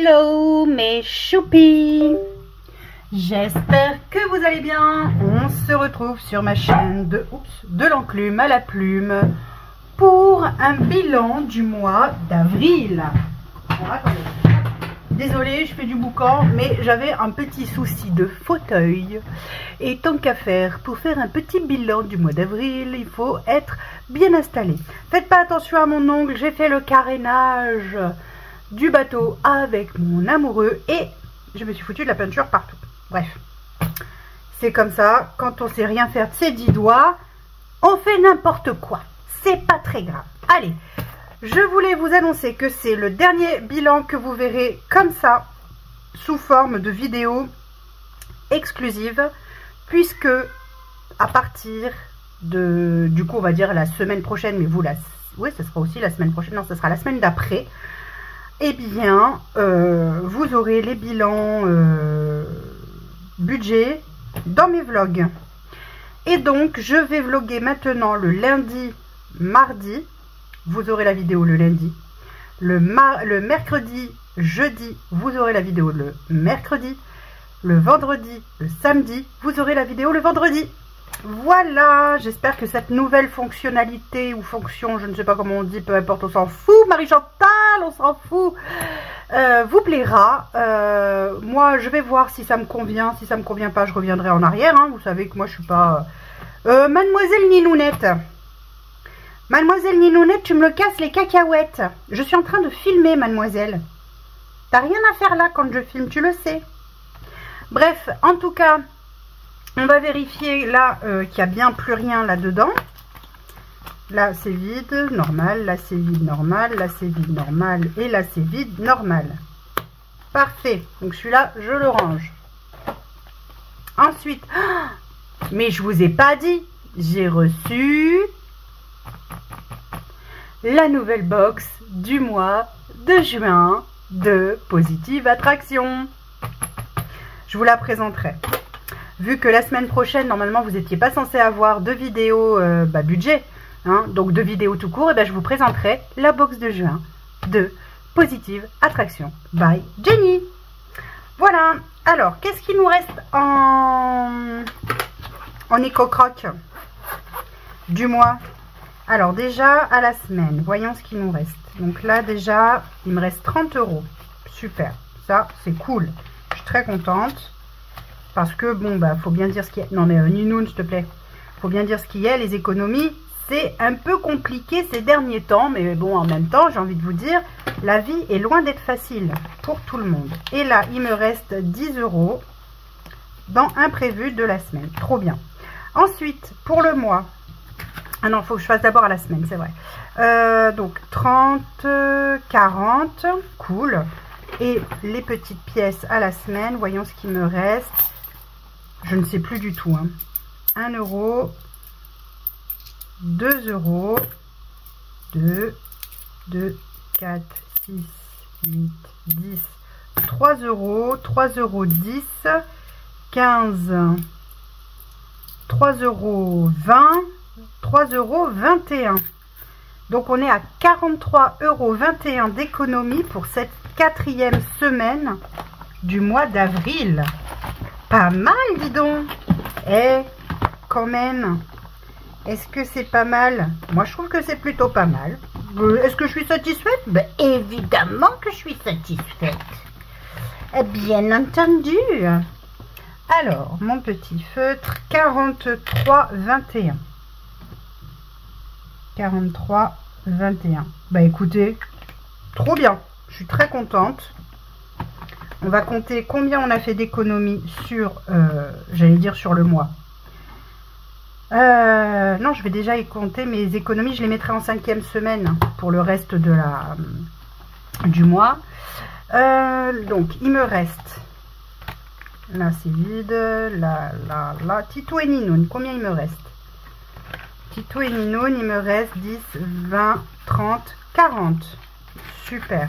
Hello mes choupis, j'espère que vous allez bien. On se retrouve sur ma chaîne de l'enclume à la plume pour un bilan du mois d'avril. Désolée, je fais du boucan, mais j'avais un petit souci de fauteuil. Et tant qu'à faire, pour faire un petit bilan du mois d'avril, il faut être bien installé. Faites pas attention à mon ongle, j'ai fait le carénage du bateau avec mon amoureux et je me suis foutu de la peinture partout. Bref, c'est comme ça, quand on sait rien faire de ses 10 doigts, on fait n'importe quoi. C'est pas très grave. Allez, je voulais vous annoncer que c'est le dernier bilan que vous verrez comme ça, sous forme de vidéo exclusive, puisque à partir de, du coup on va dire la semaine prochaine, mais vous, oui, ce sera aussi la semaine prochaine, non, ce sera la semaine d'après, eh bien, vous aurez les bilans budget dans mes vlogs. Et donc, je vais vlogger maintenant le lundi, mardi. Vous aurez la vidéo le lundi. Le mercredi, jeudi, vous aurez la vidéo le mercredi. Le vendredi, le samedi, vous aurez la vidéo le vendredi. Voilà, j'espère que cette nouvelle fonctionnalité ou fonction, je ne sais pas comment on dit, peu importe, on s'en fout, Marie-Chantal, on s'en fout, vous plaira. Moi, je vais voir si ça me convient. Si ça me convient pas, je reviendrai en arrière. Hein. Vous savez que moi, je suis pas... Mademoiselle Ninounette. Mademoiselle Ninounette, tu me le casses les cacahuètes. Je suis en train de filmer, mademoiselle. T'as rien à faire là quand je filme, tu le sais. Bref, en tout cas... On va vérifier là qu'il n'y a bien plus rien là-dedans. Là, c'est vide, normal. Là, c'est vide, normal. Là, c'est vide, normal. Et là, c'est vide, normal. Parfait. Donc, celui-là, je le range. Ensuite, mais je vous ai pas dit, j'ai reçu la nouvelle box du mois de juin de Positive Attraction. Je vous la présenterai. Vu que la semaine prochaine, normalement, vous n'étiez pas censé avoir de vidéos budget, hein, donc de vidéos tout court, et ben, je vous présenterai la box de juin de Positive Attraction by Jenny. Voilà. Alors, qu'est-ce qu'il nous reste en éco-croc du mois? Alors, déjà, à la semaine, voyons ce qu'il nous reste. Donc là, déjà, il me reste 30 €. Super. Ça, c'est cool. Je suis très contente. Parce que, bon, bah, faut bien dire ce qu'il y a. Non, mais Ninoun, s'il te plaît. Faut bien dire ce qu'il y a. Les économies, c'est un peu compliqué ces derniers temps. Mais bon, en même temps, j'ai envie de vous dire, la vie est loin d'être facile pour tout le monde. Et là, il me reste 10 € dans imprévu de la semaine. Trop bien. Ensuite, pour le mois. Ah non, il faut que je fasse d'abord à la semaine, c'est vrai. Donc, 30, 40. Cool. Et les petites pièces à la semaine. Voyons ce qu'il me reste. Je ne sais plus du tout. Hein. 1 €, 2 €, 2, 4, 6, 8, 10, 3 €, 3 € 10, 15, 3 € 20, 3 € 21. Donc on est à 43,21 € d'économie pour cette 4e semaine du mois d'avril. Pas mal, dis donc. Eh, quand même. Est-ce que c'est pas mal? Moi, je trouve que c'est plutôt pas mal. Est-ce que je suis satisfaite? Ben, évidemment que je suis satisfaite. Bien entendu. Alors, mon petit feutre, 43,21. 43,21. Bah, écoutez, trop bien. Je suis très contente. On va compter combien on a fait d'économies sur, j'allais dire sur le mois. Non, je vais déjà y compter mes économies. Je les mettrai en 5e semaine pour le reste de du mois. Donc, il me reste, là c'est vide, là, Tito et Ninoun, combien il me reste? Tito et Ninoun, il me reste 10, 20, 30, 40. Super.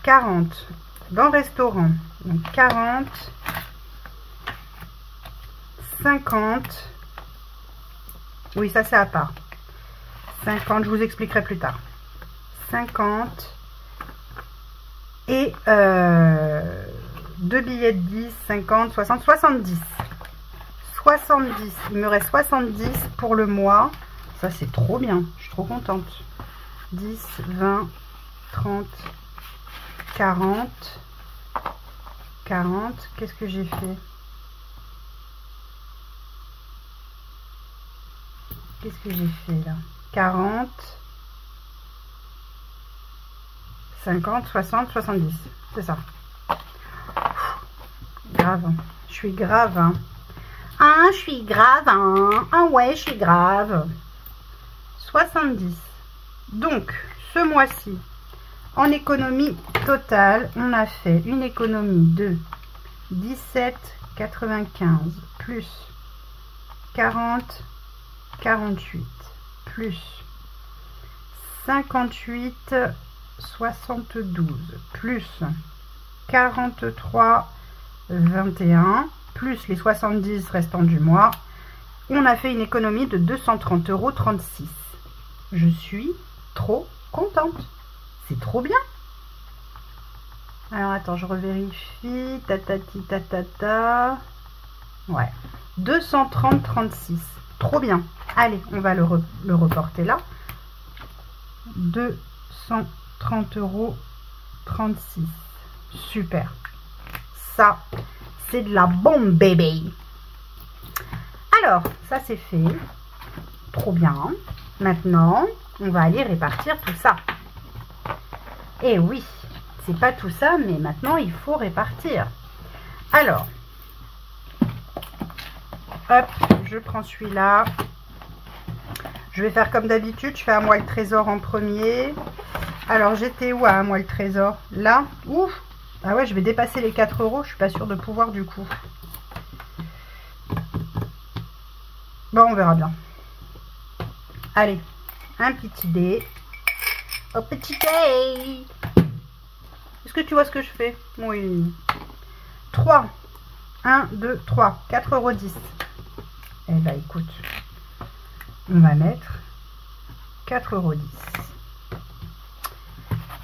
40 dans le restaurant. Donc 40, 50. Oui, ça c'est à part. 50, je vous expliquerai plus tard. 50, Et 2 billets de 10, 50, 60, 70. 70. Il me reste 70 pour le mois. Ça, c'est trop bien. Je suis trop contente. 10, 20, 30, 40. 40. Qu'est-ce que j'ai fait? Qu'est-ce que j'ai fait là? 40. 50, 60, 70. C'est ça. Grave. Je suis grave. Hein. Ah, je suis grave. Hein. Ah ouais, je suis grave. 70. Donc, ce mois-ci, en économie totale, on a fait une économie de 17,95 plus 40, 48 plus 58, 72 plus 43, 21 plus les 70 restants du mois. On a fait une économie de 230,36 €. Je suis trop contente. C'est trop bien. Alors attends, je revérifie. Tatati tatata. Ouais. 230,36. Trop bien. Allez, on va le reporter là. 230,36 €. Super. Ça, c'est de la bombe, bébé. Alors, ça c'est fait. Trop bien. Maintenant, on va aller répartir tout ça. Et oui, c'est pas tout ça, mais maintenant, il faut répartir. Alors, hop, je prends celui-là. Je vais faire comme d'habitude, je fais à moi le trésor en premier. Alors, j'étais où à un mois le trésor? Là, ouf. Ah ouais, je vais dépasser les 4 €, je suis pas sûre de pouvoir du coup. Bon, on verra bien. Allez, un petit dé. Au petit dé. Est-ce que tu vois ce que je fais? Oui. 3. 1, 2, 3. 4,10 €. Eh ben écoute, on va mettre 4,10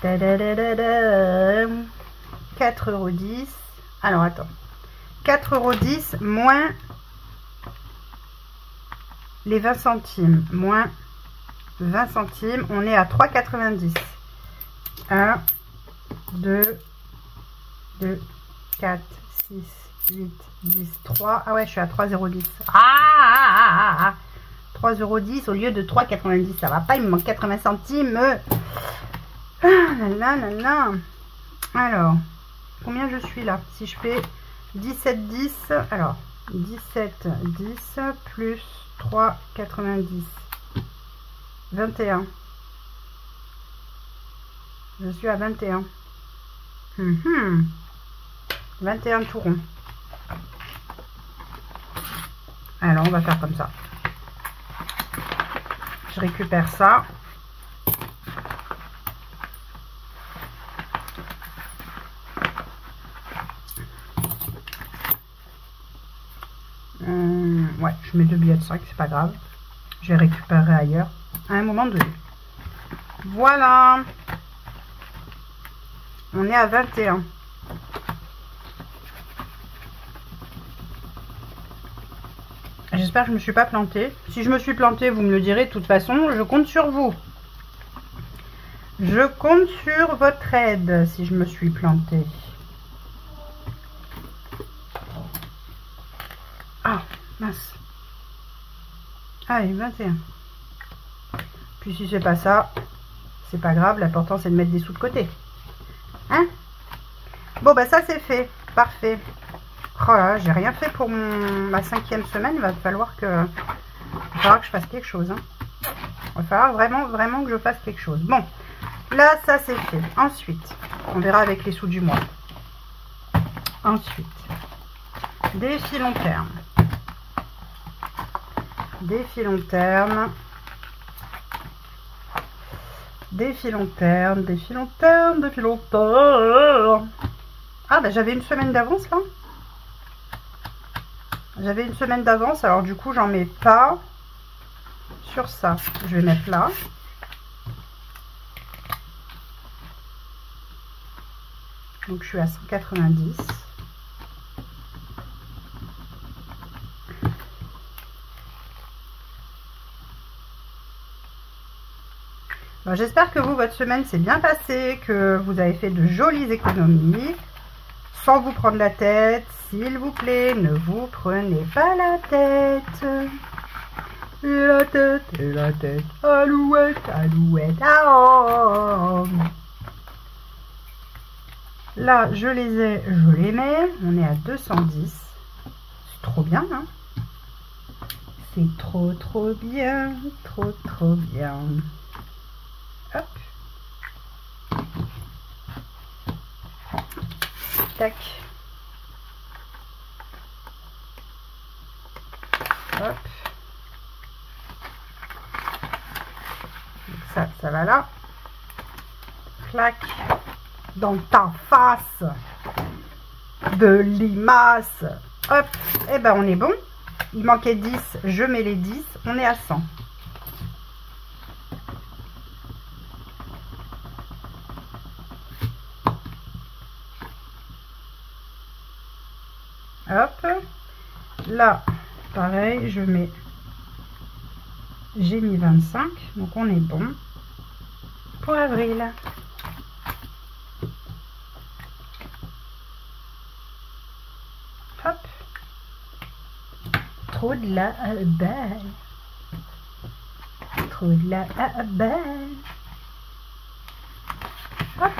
€. 4,10 €. Alors attends. 4,10 € moins les 20 centimes. Moins 20 centimes. On est à 3,90 €. 1, 2, 4, 6, 8, 10, 3. Ah ouais, je suis à 3,10 €. 3,10 € au lieu de 3,90 €. Ça va pas, il me manque 80 centimes. Ah là là là. Alors, combien je suis là? Si je fais 17, 10. Alors, 17, 10 plus 3,90. 21. Je suis à 21. 21 tout rond. Alors, on va faire comme ça. Je récupère ça. Ouais, je mets 2 billets de 5, c'est pas grave. Je vais récupérer ailleurs à un moment donné. Voilà. On est à 21. J'espère que je ne me suis pas plantée. Si je me suis plantée, vous me le direz. De toute façon, je compte sur vous. Je compte sur votre aide si je me suis plantée. Ah, mince. Allez, 21. Puis si c'est pas ça, c'est pas grave. L'important, c'est de mettre des sous de côté. Hein? Bon, bah ça, c'est fait. Parfait. Oh là, j'ai rien fait pour ma 5e semaine. Il va falloir que je fasse quelque chose. Hein. Il va falloir vraiment que je fasse quelque chose. Bon, là, ça, c'est fait. Ensuite, on verra avec les sous du mois. Ensuite, défi long terme. Défi long terme. Défi long terme, défi long terme, défi long terme. Ah, bah j'avais une semaine d'avance là. J'avais une semaine d'avance, alors du coup, j'en mets pas sur ça. Je vais mettre là. Donc je suis à 190. Bon, j'espère que vous, votre semaine s'est bien passée, que vous avez fait de jolies économies, sans vous prendre la tête. S'il vous plaît, ne vous prenez pas la tête. La tête et la tête, alouette, alouette, ah. Là, je les mets. On est à 210. C'est trop bien, hein? C'est trop bien, trop bien. Hop. Tac. Hop. Donc ça va là. Clac. Dans ta face. De limace. Hop. Et ben on est bon. Il manquait 10. Je mets les 10. On est à 100. Hop, là, pareil, j'ai mis 25, donc on est bon pour avril. Hop, trop de la balle, trop de la balle. Hop.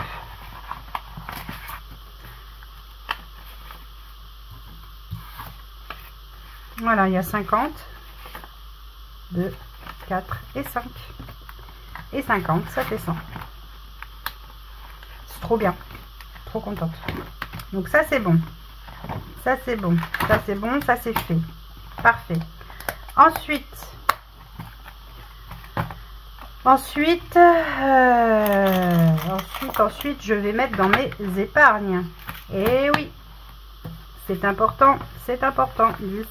Voilà, il y a 50, 2, 4 et 5. Et 50, ça fait 100. C'est trop bien. Trop contente. Donc ça, c'est bon. Ça, c'est bon. Ça, c'est bon. Ça, c'est fait. Parfait. Ensuite, je vais mettre dans mes épargnes. Et oui. C'est important, c'est important. 10,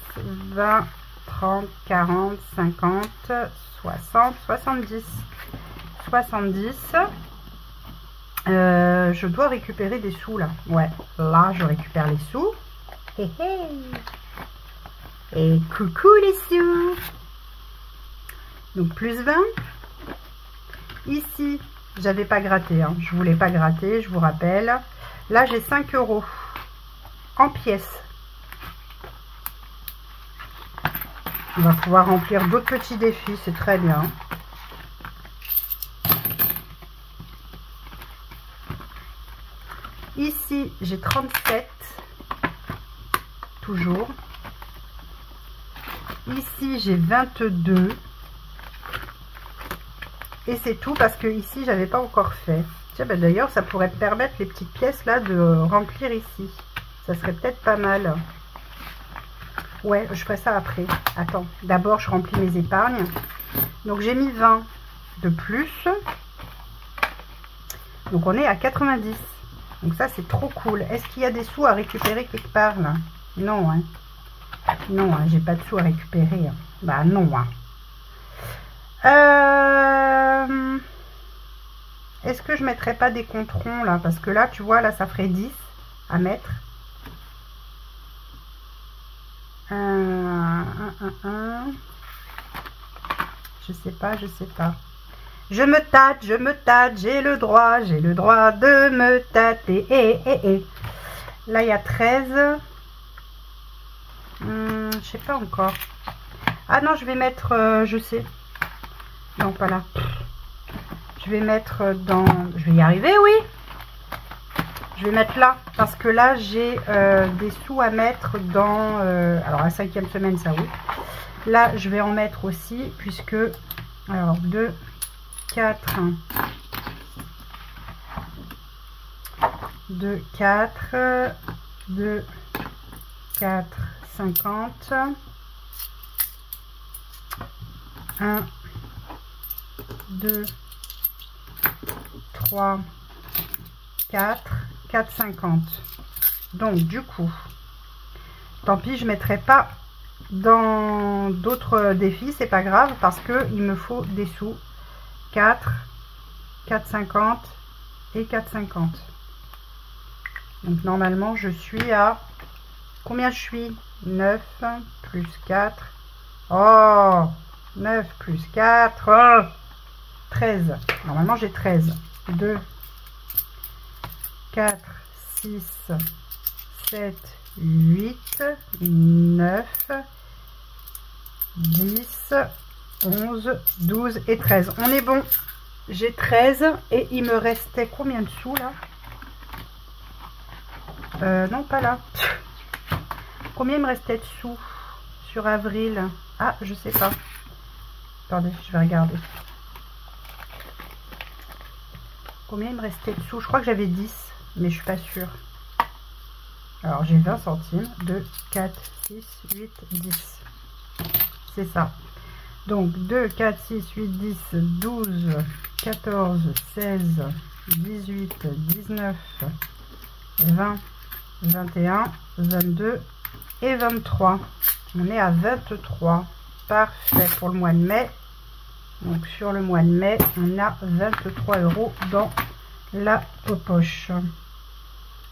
20, 30, 40, 50, 60, 70. 70. Je dois récupérer des sous là. Ouais, là je récupère les sous. Hé hé. Et coucou les sous. Donc plus 20. Ici, j'avais pas gratté. Hein. Je voulais pas gratter, je vous rappelle. Là j'ai 5 € en pièces. On va pouvoir remplir d'autres petits défis, c'est très bien. Ici, j'ai 37, toujours. Ici, j'ai 22. Et c'est tout parce que ici, j'avais pas encore fait. Tiens, bah d'ailleurs, ça pourrait me permettre les petites pièces là de remplir ici. Ça serait peut-être pas mal. Ouais, je ferai ça après. Attends, d'abord, je remplis mes épargnes. Donc, j'ai mis 20 de plus. Donc, on est à 90. Donc, ça, c'est trop cool. Est-ce qu'il y a des sous à récupérer quelque part, là? Non, hein. Non, hein, j'ai pas de sous à récupérer. Hein. Bah, non, hein. Est-ce que je mettrais pas des comptes ronds, là? Parce que là, tu vois, là, ça ferait 10 à mettre. Je sais pas, je sais pas. Je me tâte, j'ai le droit de me tâter. Là, il y a 13. Je sais pas encore. Ah non, je vais mettre, je sais. Non, pas là. Je vais mettre dans... Je vais y arriver, oui. Je vais mettre là, parce que là, j'ai des sous à mettre dans... alors, la 5e semaine, ça oui. Là, je vais en mettre aussi, puisque... Alors, 2, 4... 2, 4... 2, 4, 50... 1, 2, 3, 4... 4,50. Donc du coup, tant pis, je mettrai pas dans d'autres défis, c'est pas grave parce que il me faut des sous. 4, 4,50 et 4,50. Donc normalement je suis à... Combien je suis? 9 plus 4. Oh, 9 plus 4. Oh, 13. Normalement j'ai 13. 2, 4, 6, 7, 8, 9, 10, 11, 12 et 13. On est bon. J'ai 13 et il me restait combien de sous là? Non, pas là. Combien il me restait de sous sur avril? Ah, je sais pas. Attendez, je vais regarder. Combien il me restait de sous? Je crois que j'avais 10, mais je suis pas sûre. Alors, j'ai 20 centimes. 2, 4, 6, 8, 10. C'est ça. Donc, 2, 4, 6, 8, 10, 12, 14, 16, 18, 19, 20, 21, 22 et 23. On est à 23. Parfait pour le mois de mai. Donc sur le mois de mai, on a 23 € dans la poche.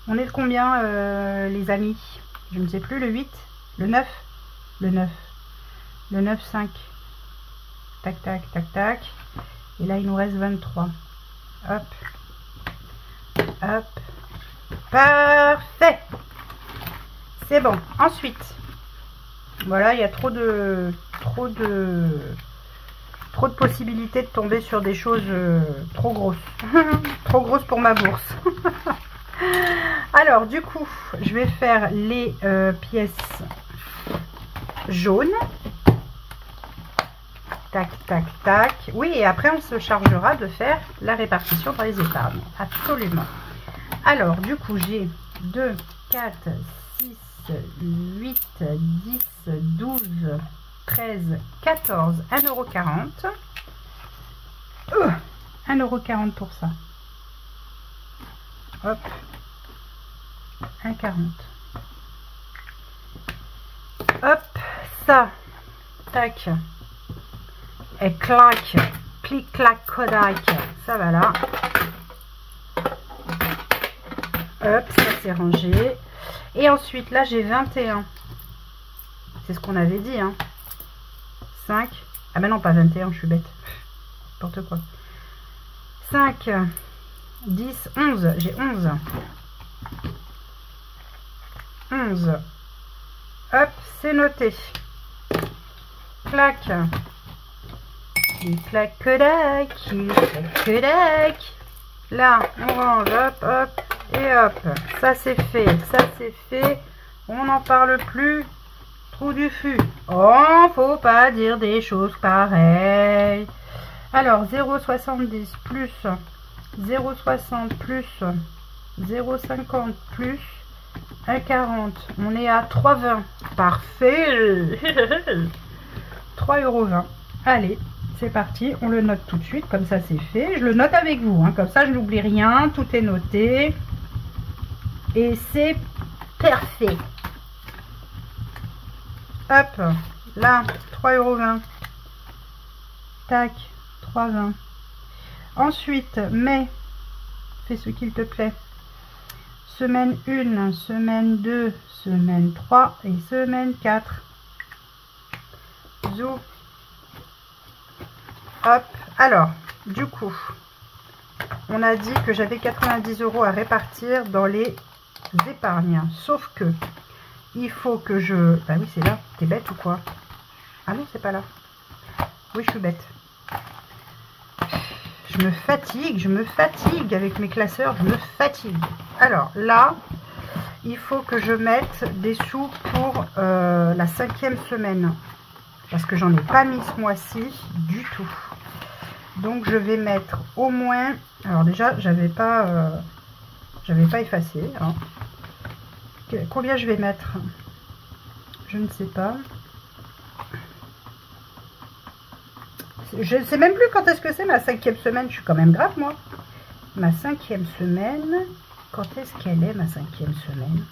On est de combien les amis? Je ne sais plus, le 8, le 9, le 9, le 9, 5. Tac, tac, tac, tac. Et là, il nous reste 23. Hop. Hop. Parfait. C'est bon. Ensuite, voilà, il y a trop de possibilités de tomber sur des choses trop grosses. Trop grosses pour ma bourse. Alors, du coup, je vais faire les pièces jaunes. Tac, tac, tac. Oui, et après, on se chargera de faire la répartition dans les épargnes. Absolument. Alors, du coup, j'ai 2, 4, 6, 8, 10, 12, 13, 14, 1,40 €. 1,40 € pour ça. Hop. 1,40 €. Hop, ça. Tac. Et clac. Clic, clac, Kodak. Ça va là. Hop, ça c'est rangé. Et ensuite, là, j'ai 21. C'est ce qu'on avait dit, hein. 5. Ah ben non, pas 21, je suis bête. N'importe quoi. 5, 10, 11. J'ai 11. 11. Hop, c'est noté. Clac. Il claque Kodak. Il claque Kodak. Là, on range. Hop, hop. Et hop. Ça, c'est fait. Ça, c'est fait. On n'en parle plus. Trou du fût. Oh, faut pas dire des choses pareilles. Alors, 0,70 plus 0,60 plus 0,50 plus 1,40. On est à 3,20. Parfait. 3,20 €. Allez, c'est parti. On le note tout de suite. Comme ça, c'est fait. Je le note avec vous. Hein, comme ça, je n'oublie rien. Tout est noté. Et c'est parfait. Hop. Là, 3,20 €. Tac. 3,20 €. Ensuite, mai. Fais ce qu'il te plaît. Semaine 1, semaine 2, semaine 3 et semaine 4. Zou. Hop. Alors, du coup, on a dit que j'avais 90 € à répartir dans les épargnes. Sauf que, il faut que je... Bah oui, c'est là. T'es bête ou quoi? Ah non, c'est pas là. Oui, je suis bête. Je me fatigue avec mes classeurs, je me fatigue. Alors là, il faut que je mette des sous pour la 5e semaine. Parce que j'en ai pas mis ce mois-ci du tout. Donc je vais mettre au moins... Alors déjà, j'avais pas effacé. Hein. Combien je vais mettre? Je ne sais pas. Je ne sais même plus quand est-ce que c'est ma 5e semaine. Je suis quand même grave, moi. Ma 5e semaine. Quand est-ce qu'elle est, ma 5e semaine?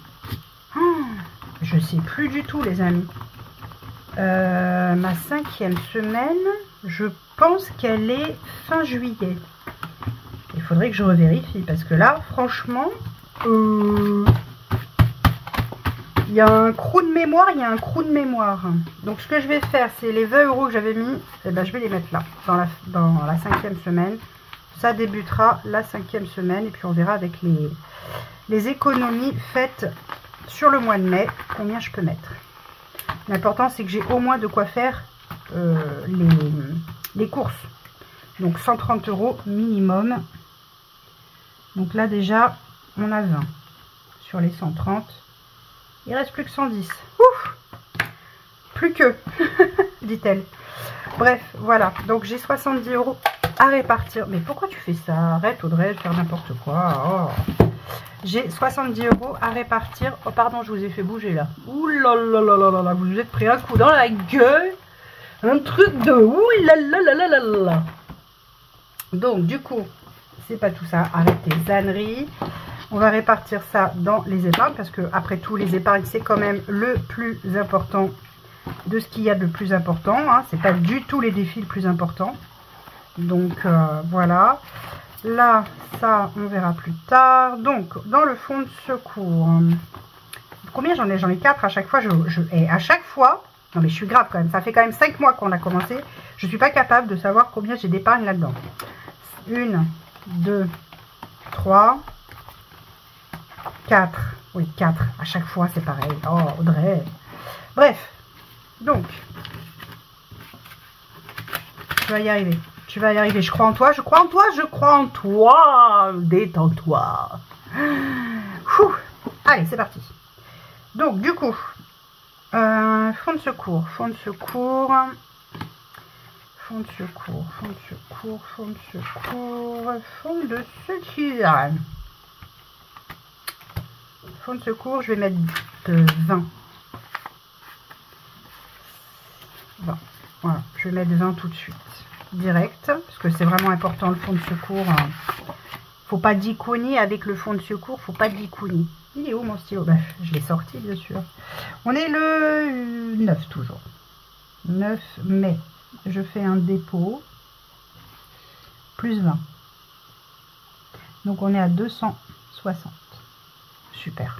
Oh, je ne sais plus du tout, les amis. Ma 5e semaine, je pense qu'elle est fin juillet. Il faudrait que je revérifie. Parce que là, franchement, Il y a un creux de mémoire, il y a un creux de mémoire. Donc ce que je vais faire, c'est les 20 € que j'avais mis, et ben, je vais les mettre là, dans la 5e semaine. Ça débutera la 5e semaine, et puis on verra avec les économies faites sur le mois de mai, combien je peux mettre. L'important, c'est que j'ai au moins de quoi faire les courses. Donc 130 € minimum. Donc là déjà, on a 20 sur les 130. Il reste plus que 110. Ouf! Plus que, dit-elle. Bref, voilà. Donc j'ai 70 € à répartir. Mais pourquoi tu fais ça? Arrête Audrey de faire n'importe quoi. Oh. J'ai 70 € à répartir. Oh pardon, je vous ai fait bouger là. Ouh là là là là là là. Vous vous êtes pris un coup dans la gueule. Un truc de ouh là là là là là là. Donc du coup, c'est pas tout ça. Arrêtez les âneries. On va répartir ça dans les épargnes parce que après tout, les épargnes, c'est quand même le plus important de ce qu'il y a de plus important. Hein. C'est pas du tout les défis le plus important. Donc voilà. Là, ça, on verra plus tard. Donc, dans le fonds de secours, combien j'en ai? J'en ai 4 à chaque fois. Et à chaque fois, non mais je suis grave quand même. Ça fait quand même 5 mois qu'on a commencé. Je ne suis pas capable de savoir combien j'ai d'épargne là-dedans. 1, 2, 3, 4. Oui, 4. À chaque fois, c'est pareil. Oh, Audrey. Bref. Donc, tu vas y arriver. Tu vas y arriver. Je crois en toi. Je crois en toi. Je crois en toi. Détends-toi. Allez, c'est parti. Donc, du coup, fonds de secours. Fonds de secours. Fonds de secours. Fonds de secours. Fonds de secours. Fonds de secours. Fonds de secours, je vais mettre de 20. Voilà, je vais mettre 20 tout de suite. Direct, parce que c'est vraiment important le fonds de secours. Faut pas d'icônie avec le fonds de secours, faut pas d'icônie. Il est où mon stylo? Bah, je l'ai sorti bien sûr. On est le 9 toujours. 9 mai. Je fais un dépôt. Plus 20. Donc on est à 260. Super.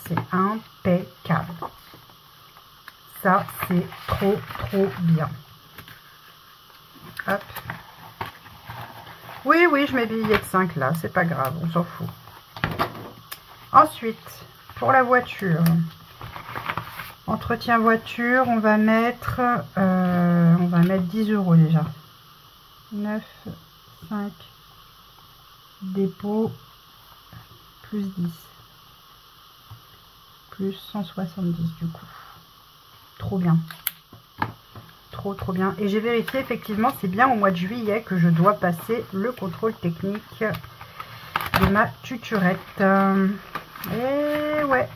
C'est impeccable. Ça, c'est trop bien. Hop. Oui, oui, je mets des billets de 5 là. C'est pas grave, on s'en fout. Ensuite, pour la voiture. Entretien voiture, on va mettre 10 € déjà. 9, 5, dépôt, plus 10. Plus 170 du coup. Trop bien. Trop bien. Et j'ai vérifié effectivement, c'est bien au mois de juillet que je dois passer le contrôle technique de ma tuturette. Et ouais.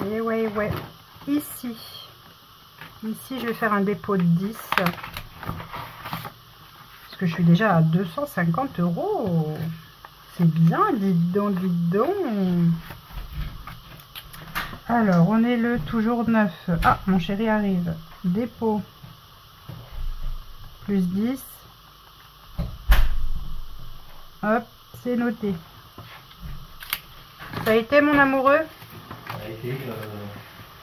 Et ouais. Ici, je vais faire un dépôt de 10. Parce que je suis déjà à 250 €. C'est bien, dites donc. Alors, on est le toujours 9. Ah, mon chéri arrive. Dépôt. Plus 10. Hop, c'est noté. Ça a été, mon amoureux? Ça a été,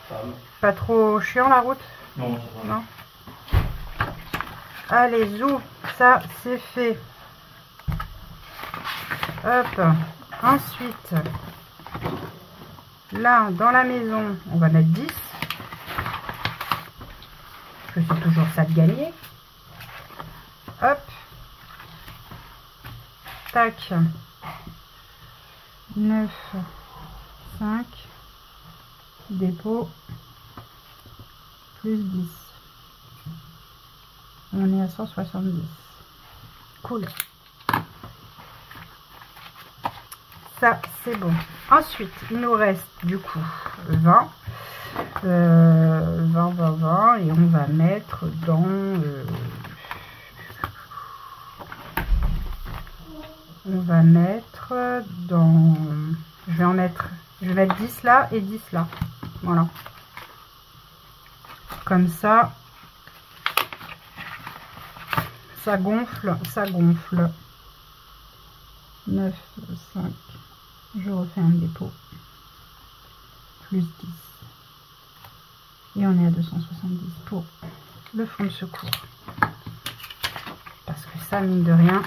femme. Pas trop chiant, la route? Non, ça va. Non. Allez, zou, ça, c'est fait. Hop. Ensuite... Là, dans la maison, on va mettre 10. Parce que c'est toujours ça de gagner. Hop. Tac. 9, 5. Dépôt. Plus 10. On est à 170. Cool. Ça, c'est bon. Ensuite, il nous reste du coup 20. 20. Et on va mettre dans... on va mettre dans... Je vais mettre 10 là et 10 là. Voilà. Comme ça. Ça gonfle. 9, 5. Je refais un dépôt. Plus 10. Et on est à 270 pour le fonds de secours. Parce que ça, mine de rien,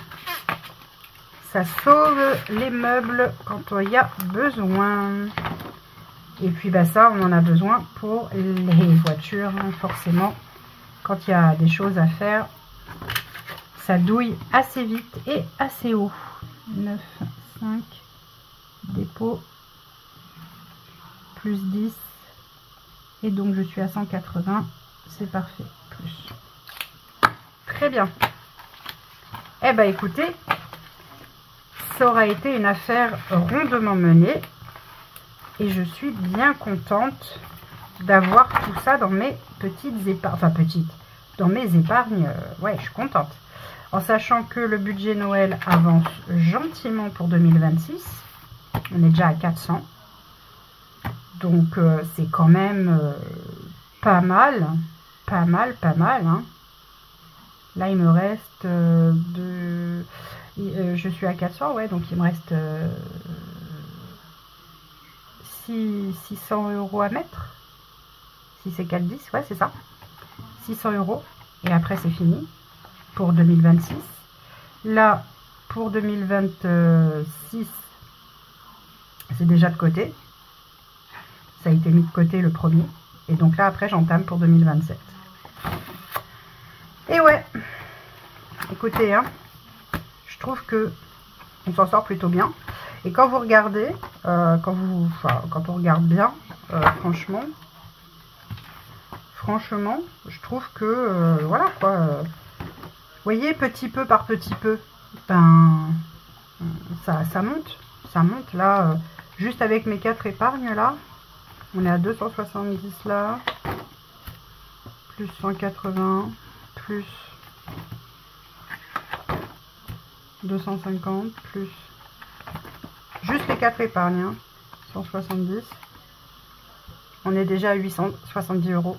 ça sauve les meubles quand il y a besoin. Et puis bah ça, on en a besoin pour les voitures, hein, forcément. Quand il y a des choses à faire, ça douille assez vite et assez haut. 9, 5, dépôt, plus 10. Et donc je suis à 180, c'est parfait. Plus. Très bien. Eh bien écoutez, ça aura été une affaire rondement menée. Et je suis bien contente d'avoir tout ça dans mes petites épargnes. Enfin petites, dans mes épargnes. Ouais, je suis contente. En sachant que le budget Noël avance gentiment pour 2026. On est déjà à 400. Donc c'est quand même pas mal. Pas mal. Hein. Là il me reste je suis à 400, ouais, donc il me reste 600 € à mettre. Si c'est 4,10, ouais c'est ça. 600 €. Et après c'est fini pour 2026. Là pour 2026 c'est déjà de côté. Ça a été mis de côté le premier. Et donc là après j'entame pour 2027. Et ouais, écoutez, hein, je trouve que on s'en sort plutôt bien. Et quand vous regardez, quand on regarde bien, franchement, je trouve que, voilà quoi, vous voyez, petit peu par petit peu, ben, ça monte là, juste avec mes 4 épargnes là, on est à 270 là, plus 180, plus 250, plus juste les 4 épargnes, hein, 170. On est déjà à 870 €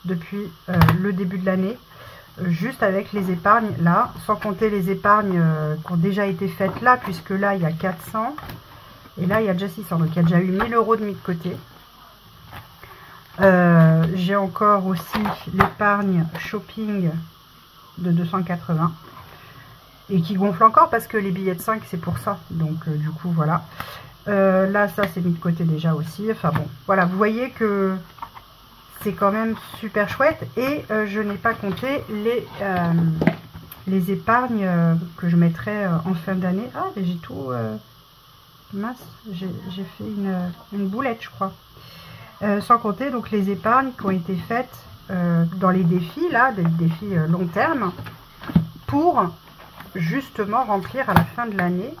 depuis le début de l'année, juste avec les épargnes là, sans compter les épargnes qui ont déjà été faites là, puisque là il y a 400 et là il y a déjà 600, donc il y a déjà eu 1000 € de mis de côté. J'ai encore aussi l'épargne shopping de 280 et qui gonfle encore parce que les billets de 5 c'est pour ça, donc du coup voilà. Là ça c'est mis de côté déjà aussi, enfin bon voilà, vous voyez que c'est quand même super chouette. Et je n'ai pas compté les épargnes que je mettrai en fin d'année. Ah mais j'ai tout mince, j'ai fait une boulette je crois. Sans compter donc les épargnes qui ont été faites dans les défis là, des défis long terme, pour justement remplir à la fin de l'année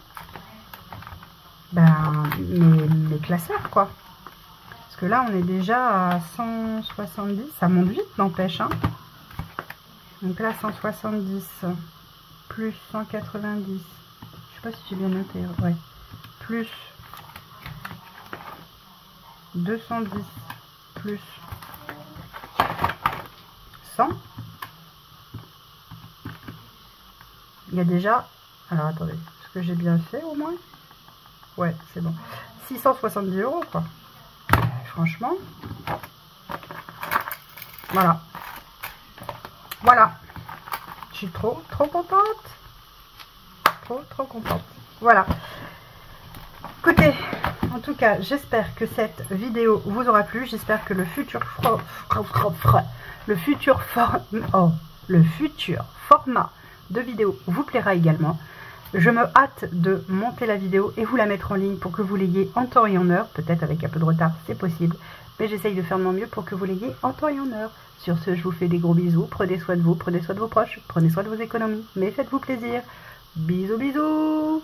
mes classeurs quoi. Parce que là on est déjà à 170, ça monte vite n'empêche, hein. Donc là 170 plus 190, je sais pas si j'ai bien noté, ouais, plus 210 plus 100, il y a déjà, alors attendez, est-ce que j'ai bien fait au moins? Ouais, c'est bon, 670 € quoi. Franchement, voilà, je suis trop contente, trop contente. Voilà, écoutez, en tout cas j'espère que cette vidéo vous aura plu, j'espère que le futur format de vidéo vous plaira également. Je me hâte de monter la vidéo et vous la mettre en ligne pour que vous l'ayez en temps et en heure. Peut-être avec un peu de retard, c'est possible. Mais j'essaye de faire de mon mieux pour que vous l'ayez en temps et en heure. Sur ce, je vous fais des gros bisous. Prenez soin de vous, prenez soin de vos proches, prenez soin de vos économies. Mais faites-vous plaisir. Bisous, bisous.